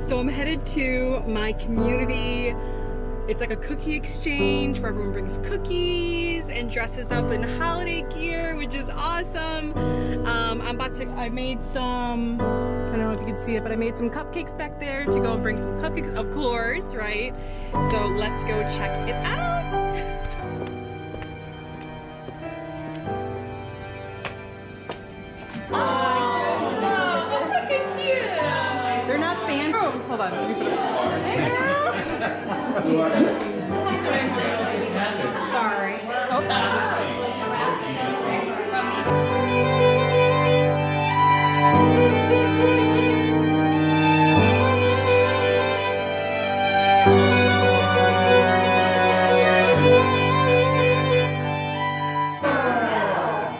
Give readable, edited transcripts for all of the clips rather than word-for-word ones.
So I'm headed to my community. It's like a cookie exchange where everyone brings cookies and dresses up in holiday gear, which is awesome. I made some, I don't know if you can see it, but I made some cupcakes back there to go and bring some cupcakes, of course, right? So let's go check it out. Hold on. Hey, girl. Sorry. Oh.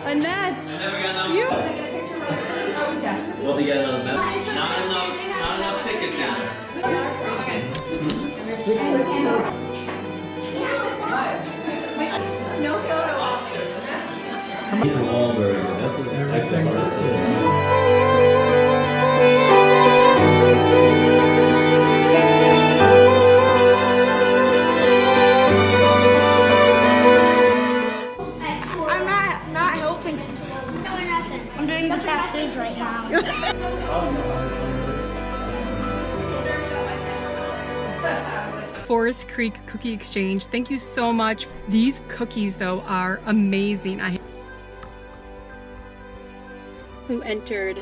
Annette. You. Well, they got another medal. Not enough tickets in there. No photo. All very good. That's what everything is. I'm not helping. I'm doing the tattoos right now. Forest Creek Cookie Exchange. Thank you so much. These cookies, though, are amazing. Who entered